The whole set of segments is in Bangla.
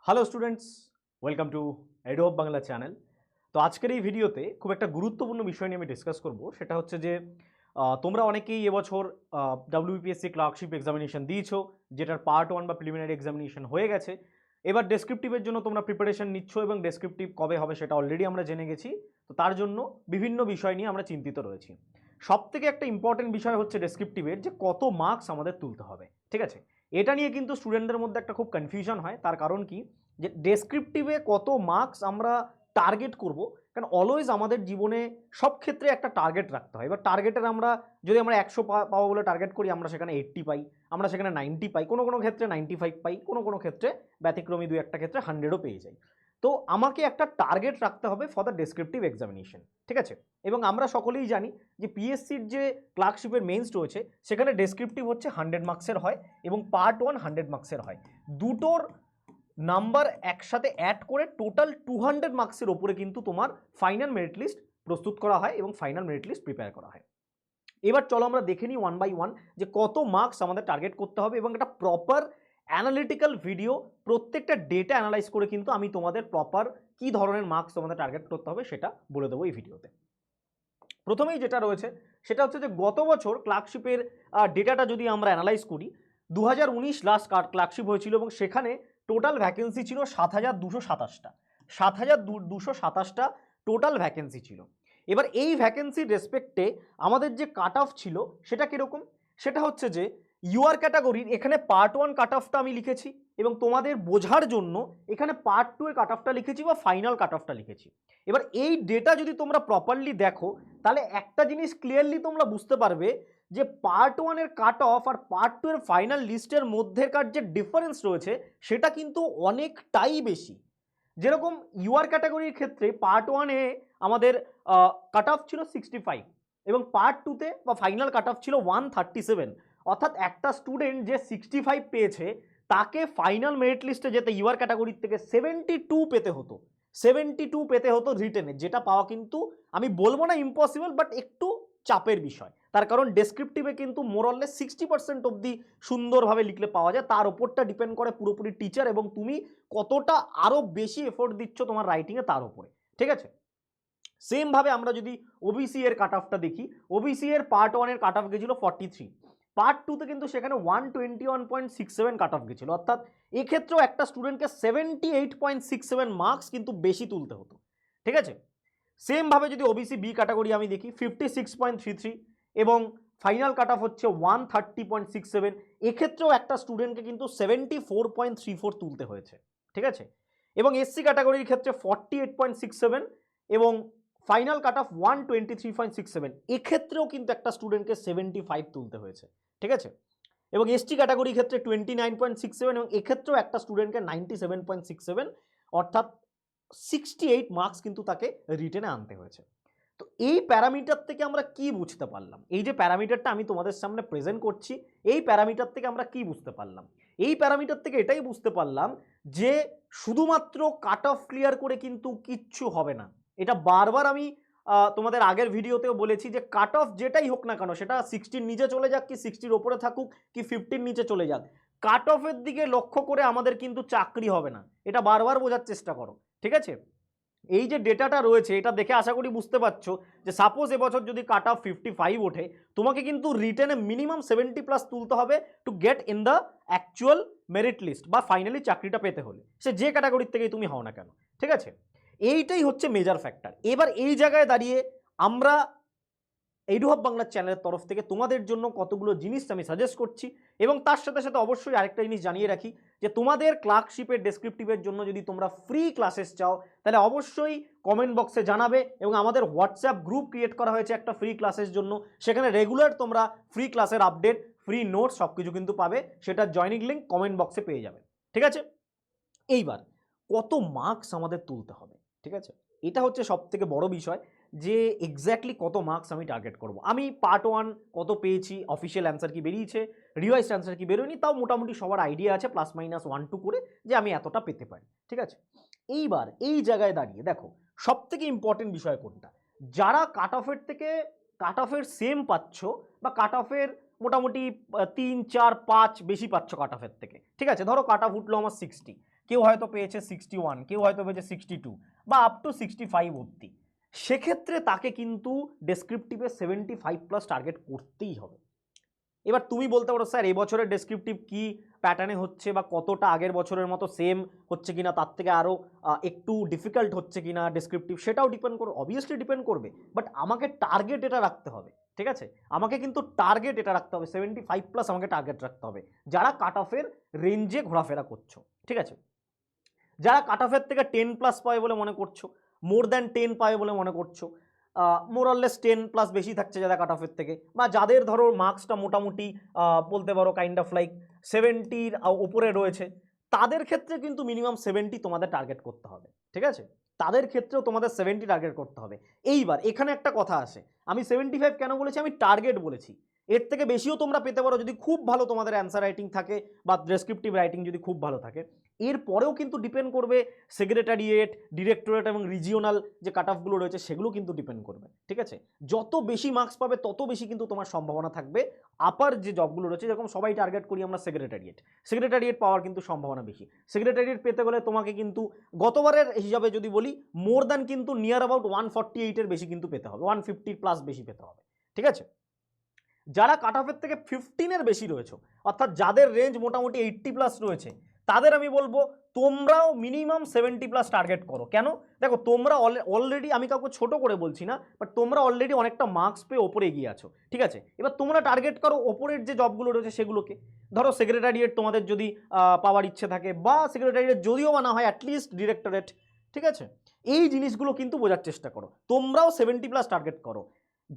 Hello students, welcome to Adobe Bangla channel. তো আজকের এই ভিডিওতে খুব একটা গুরুত্বপূর্ণ বিষয় নিয়ে আমি ডিসকাস করব। সেটা হচ্ছে যে তোমরা অনেকেই এবছর WBPSC ক্লার্কশিপ এক্সামিনেশন দিয়েছো, যেটার পার্ট 1 বা প্রিলিমিনারি এক্সামিনেশন হয়ে গেছে। এবার ডেসক্রিপটিভের জন্য তোমরা প্রিপারেশন নিচ্ছ এবং ডেসক্রিপটিভ কবে হবে সেটা অলরেডি আমরা জেনে গেছি। তো তার জন্য বিভিন্ন বিষয় নিয়ে আমরা চিন্তিত রয়েছি। সব থেকে একটা ইম্পর্টেন্ট বিষয় হচ্ছে ডেসক্রিপটিভের যে কত মার্কস আমাদের তুলতে হবে। ঠিক আছে, এটা নিয়ে কিন্তু স্টুডেন্টদের মধ্যে একটা খুব কনফিউশন হয়। তার কারণ কি, যে ডেসক্রিপটিভে কত মার্কস আমরা টার্গেট করব, কারণ অলওয়েজ আমাদের জীবনে সব ক্ষেত্রে একটা টার্গেট রাখতে হয়। এবার টার্গেটের যদি আমরা 100 পাবো বলে টার্গেট করি, আমরা সেখানে 80 পাই, আমরা সেখানে 90 পাই, কোনো কোনো ক্ষেত্রে 95 পাই, কোনো কোনো ক্ষেত্রে ব্যতিক্রমী দু একটা ক্ষেত্রে 100ও পেয়ে যাই। তো আমাকে একটা টার্গেট রাখতে হবে ফর দ্য ডেসক্রিপটিভ এক্সামিনেশন। ঠিক আছে, এবং আমরা সকলেই জানি যে পিএসসির যে ক্লার্কশিপের মেইনস রয়েছে সেখানে ডেসক্রিপটিভ হচ্ছে 100 মার্কসের হয় এবং পার্ট 1 100 মার্কসের হয়। দুটোর নাম্বার একসাথে অ্যাড করে টোটাল 200 মার্কসের ওপরে কিন্তু তোমার ফাইনাল মেরিট লিস্ট প্রস্তুত করা হয় এবং ফাইনাল মেরিট লিস্ট প্রিপেয়ার করা হয়। এবার চলো আমরা দেখে নিই ওয়ান বাই ওয়ান যে কত মার্কস আমাদের টার্গেট করতে হবে, এবং একটা প্রপার অ্যানালিটিক্যাল ভিডিও প্রত্যেকটা ডেটা অ্যানালাইজ করে কিন্তু আমি তোমাদের প্রপার কি ধরনের মার্কস তোমাদের টার্গেট করতে হবে সেটা বলে দেবো এই ভিডিওতে। প্রথমেই যেটা রয়েছে সেটা হচ্ছে যে গত বছর ক্লার্কশিপের ডেটাটা যদি আমরা অ্যানালাইজ করি, 2019 লাস্ট ক্লার্কশিপ হয়েছিল এবং সেখানে টোটাল ভ্যাকেন্সি ছিল 7,227টা। 7,227টা টোটাল ভ্যাকেন্সি ছিল। এবার এই ভ্যাকেন্সির রেসপেক্টে আমাদের যে কাট অফ ছিল সেটা কীরকম, সেটা হচ্ছে যে ইউআর ক্যাটাগরির এখানে পার্ট 1 কাট অফটা আমি লিখেছি, এবং তোমাদের বোঝার জন্য এখানে পার্ট 2 এর কাট অফটা লিখেছি বা ফাইনাল কাট অফটা লিখেছি। এবার এই ডেটা যদি তোমরা প্রপারলি দেখো তাহলে একটা জিনিস ক্লিয়ারলি তোমরা বুঝতে পারবে যে পার্ট 1 এর কাট অফ আর পার্ট 2 এর ফাইনাল লিস্টের মধ্যেকার যে ডিফারেন্স রয়েছে সেটা কিন্তু অনেকটাই বেশি। যেরকম ইউআর ক্যাটাগরির ক্ষেত্রে পার্ট 1-এ আমাদের কাট অফ ছিল 65 এবং পার্ট 2-তে বা ফাইনাল কাট অফ ছিল 137। অর্থাৎ একটা স্টুডেন্ট যে 65 পেয়েছে তাকে ফাইনাল মেরিট লিস্টে যেতে ইউআর ক্যাটাগরির থেকে 72 পেতে হতো। 72 পেতে হতো রিটেনে, যেটা পাওয়া কিন্তু আমি বলবো না ইম্পসিবল, বাট একটু চাপের বিষয়। তার কারণ ডেসক্রিপটিভে কিন্তু মোরললেস 60% অবধি সুন্দরভাবে লিখলে পাওয়া যায়। তার ওপরটা ডিপেন্ড করে পুরোপুরি টিচার এবং তুমি কতটা আরও বেশি এফোর্ট দিচ্ছ তোমার রাইটিংয়ে তার উপরে। ঠিক আছে, সেমভাবে আমরা যদি ওবিসি এর কাট অফটা দেখি, ওবিসি এর পার্ট 1 এর কাট অফ গেছিল 43, পার্ট 2-তে কিন্তু সেখানে 121.67 কাট অফ গেছিল। অর্থাৎ এক্ষেত্রেও একটা স্টুডেন্টকে 78.67 মার্কস কিন্তু বেশি তুলতে হতো। ঠিক আছে, সেমভাবে যদি ওবিসি বি ক্যাটাগরি আমি দেখি 56.33 এবং ফাইনাল কাট অফ হচ্ছে 130.67, এক্ষেত্রেও একটা স্টুডেন্টকে কিন্তু 74.34 তুলতে হয়েছে। ঠিক আছে, এবং এসসি ক্যাটাগরির ক্ষেত্রে 48.67 এবং ফাইনাল কাট অফ 123.67, এক্ষেত্রেও কিন্তু একটা স্টুডেন্টকে 75 তুলতে হয়েছে। ঠিক আছে, এবং এসটি ক্যাটাগরির ক্ষেত্রে 29.67 এবং এক্ষেত্রেও একটা স্টুডেন্টকে 97.67, অর্থাৎ 68 মার্কস কিন্তু তাকে রিটেনে আনতে হয়েছে। তো এই প্যারামিটার থেকে আমরা কি বুঝতে পারলাম, এই যে প্যারামিটারটা আমি তোমাদের সামনে প্রেজেন্ট করছি, এই প্যারামিটার থেকে আমরা কি বুঝতে পারলাম? এই প্যারামিটার থেকে এটাই বুঝতে পারলাম যে শুধুমাত্র কাট অফ ক্লিয়ার করে কিন্তু কিচ্ছু হবে না। এটা বারবার আমি তোমাদের আগের ভিডিওতেও বলেছি যে কাট অফ যেটাই হোক না কেন, সেটা 60-র নিচে চলে যাক কি 60-র ওপরে থাকুক কি 50-র নিচে চলে যাক, কাট অফের দিকে লক্ষ্য করে আমাদের কিন্তু চাকরি হবে না। এটা বারবার বোঝার চেষ্টা করো। ঠিক আছে, এই যে ডেটাটা রয়েছে এটা দেখে আশা করি বুঝতে পারছো যে সাপোজ এবছর যদি কাট অফ 55 ওঠে, তোমাকে কিন্তু রিটেনে মিনিমাম 70+ তুলতে হবে to get in the actual merit list বা ফাইনালি চাকরিটা পেতে হলে, সে যে ক্যাটাগরির থেকেই তুমি হও না কেন। ঠিক আছে, এইটাই হচ্ছে মেজর ফ্যাক্টর। এবার এই জায়গায় দাঁড়িয়ে আমরা এডুহাব বাংলার চ্যানেলের তরফ থেকে তোমাদের জন্য কতগুলো জিনিস আমি সাজেস্ট করছি, এবং তার সাথে সাথে অবশ্যই আরেকটা জিনিস জানিয়ে রাখি যে তোমাদের ক্লার্কশিপের ডেসক্রিপটিভের জন্য যদি তোমরা ফ্রি ক্লাসেস চাও তাহলে অবশ্যই কমেন্ট বক্সে জানাবে, এবং আমাদের হোয়াটসঅ্যাপ গ্রুপ ক্রিয়েট করা হয়েছে একটা ফ্রি ক্লাসের জন্য। সেখানে রেগুলার তোমরা ফ্রি ক্লাসের আপডেট, ফ্রি নোটস সব কিছু কিন্তু পাবে, সেটার জয়নিং লিঙ্ক কমেন্ট বক্সে পেয়ে যাবে। ঠিক আছে, এইবার কত মার্কস আমাদের তুলতে হবে, ঠিক আছে, এটা হচ্ছে সব থেকে বড় বিষয় যে এক্স্যাক্টলি কত মার্কস আমি টার্গেট করব। আমি পার্ট 1 কত পেয়েছি, অফিসিয়াল অ্যান্সার কি বেরিয়েছে, রিভাইজ অ্যান্সার কি বেরোয়নি, তাও মোটামুটি সবার আইডিয়া আছে প্লাস মাইনাস 1-2 করে যে আমি এতটা পেতে পারি। ঠিক আছে, এইবার এই জায়গায় দাঁড়িয়ে দেখো সব থেকে ইম্পর্টেন্ট বিষয় কোনটা, যারা কাট অফের থেকে কাট অফের সেম পাচ্ছ বা কাট অফের মোটামুটি 3, 4, 5 বেশি পাচ্ছ কাট অফের থেকে। ঠিক আছে, ধরো কাট অফ উঠলো আমার 60, কেউ হয়তো পেয়েছে 61, কেউ হয়তো পেয়েছে 62 বা আপ টু 65 অবধি, সেক্ষেত্রে তাকে কিন্তু ডেসক্রিপটিভে 75+ টার্গেট করতেই হবে। এবার তুমি বলতে পারো স্যার এবছরের ডেসক্রিপটিভ কি প্যাটার্নে হচ্ছে বা কতটা আগের বছরের মতো সেম হচ্ছে কিনা, তার থেকে আরও একটু ডিফিকাল্ট হচ্ছে কিনা ডেসক্রিপটিভ, সেটাও ডিপেন্ড করবে, অবভিয়াসলি ডিপেন্ড করবে। বাট আমাকে টার্গেট এটা রাখতে হবে, ঠিক আছে, আমাকে কিন্তু টার্গেট এটা রাখতে হবে, 75+ আমাকে টার্গেট রাখতে হবে যারা কাট অফের রেঞ্জে ঘোরাফেরা করছো, ঠিক আছে। যারা কাট অফের থেকে 10+ পাবে বলে মনে করছো, মোর দ্যান 10 পাবে বলে মনে করছো, মোরলেস 10+ বেশি থাকছে যারা কাট অফের থেকে, বা যাদের ধরো মার্কসটা মোটামুটি বলতে পারো কাইন্ড অফ লাইক 70-র ওপরে রয়েছে, তাদের ক্ষেত্রে কিন্তু মিনিমাম 70 তোমাদের টার্গেট করতে হবে, ঠিক আছে, তাদের ক্ষেত্রেও তোমাদের 70 টার্গেট করতে হবে। এইবার এখানে একটা কথা আসে, আমি 75 কেন বলেছি, আমি টার্গেট বলেছি, এর থেকে বেশিও তোমরা পেতে পারো যদি খুব ভালো তোমাদের অ্যান্সার রাইটিং থাকে বা ডেসক্রিপটিভ রাইটিং যদি খুব ভালো থাকে। এরপরেও কিন্তু ডিপেন্ড করবে সেক্রেটারিয়েট, ডিরেক্টরেট এবং রিজিওনাল যে কাট অফগুলো রয়েছে সেগুলো কিন্তু ডিপেন্ড করবে, ঠিক আছে। যত বেশি মার্কস পাবে তত বেশি কিন্তু তোমার সম্ভাবনা থাকবে আপার যে জবগুলো রয়েছে, যেরকম সবাই টার্গেট করি আমরা সেক্রেটারিয়েট পাওয়ার কিন্তু সম্ভাবনা বেশি। সেক্রেটারিয়েট পেতে গেলে তোমাকে কিন্তু গতবারের হিসাবে যদি বলি মোর দ্যান কিন্তু নিয়ার অ্যাবাউট 148-এর বেশি কিন্তু পেতে হবে, 150+ বেশি পেতে হবে, ঠিক আছে। যারা কাট অফের থেকে 15-এর বেশি রয়েছে, অর্থাৎ যাদের রেঞ্জ মোটামুটি 80+ রয়েছে, তাদের আমি বলবো তোমরাও মিনিমাম 70+ টার্গেট করো। কেন? দেখো তোমরা অলরেডি, আমি কাউকে ছোট করে বলছি না, বাট তোমরা অলরেডি অনেকটা মার্কস পেয়ে ওপরে এগিয়ে আছো, ঠিক আছে। এবার তোমরা টার্গেট করো ওপরের যে জবগুলো রয়েছে সেগুলোকে। ধরো সেক্রেটারিয়েট তোমাদের যদি পাওয়ার ইচ্ছে থাকে, বা সেক্রেটারিয়েট যদিও বা না হয় অ্যাটলিস্ট ডিরেক্টরেট, ঠিক আছে, এই জিনিসগুলো কিন্তু বোঝার চেষ্টা করো। তোমরাও 70+ টার্গেট করো।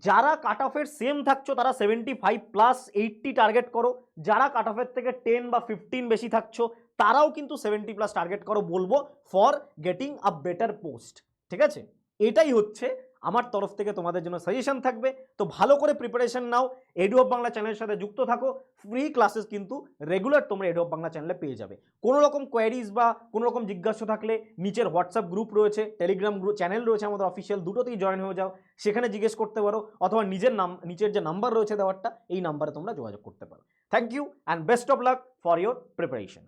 যারা কাট অফের সেম থাকছো তারা 75+ 80 টার্গেট করো। যারা কাট অফের থেকে 10 বা 15 বেশি থাকছো তারাও কিন্তু 70+ টার্গেট করো বলবো, for getting a better post, ঠিক আছে। এটাই হচ্ছে আমার তরফ থেকে তোমাদের জন্য সাজেশন থাকবে। তো ভালো করে preparation now, edu of Bangla চ্যানেলের সাথে যুক্ত থাকো, ফ্রি ক্লাসেস কিন্তু রেগুলার তোমরা এডু অফ বাংলা চ্যানেলে পেয়ে যাবে। কোনো রকম কোয়ারিজ বা কোনো রকম জিজ্ঞাসা থাকলে নিচের হোয়াটসঅ্যাপ গ্রুপ রয়েছে, টেলিগ্রাম গ্রুপ চ্যানেল রয়েছে আমাদের অফিসিয়াল, দুটোতেই জয়েন হয়ে যাও, সেখানে জিজ্ঞেস করতে পারো, অথবা নিচের যে নাম্বার রয়েছে দেওয়ারটা, এই নাম্বারে তোমরা যোগাযোগ করতে পারো। Thank you and best of luck for your preparation.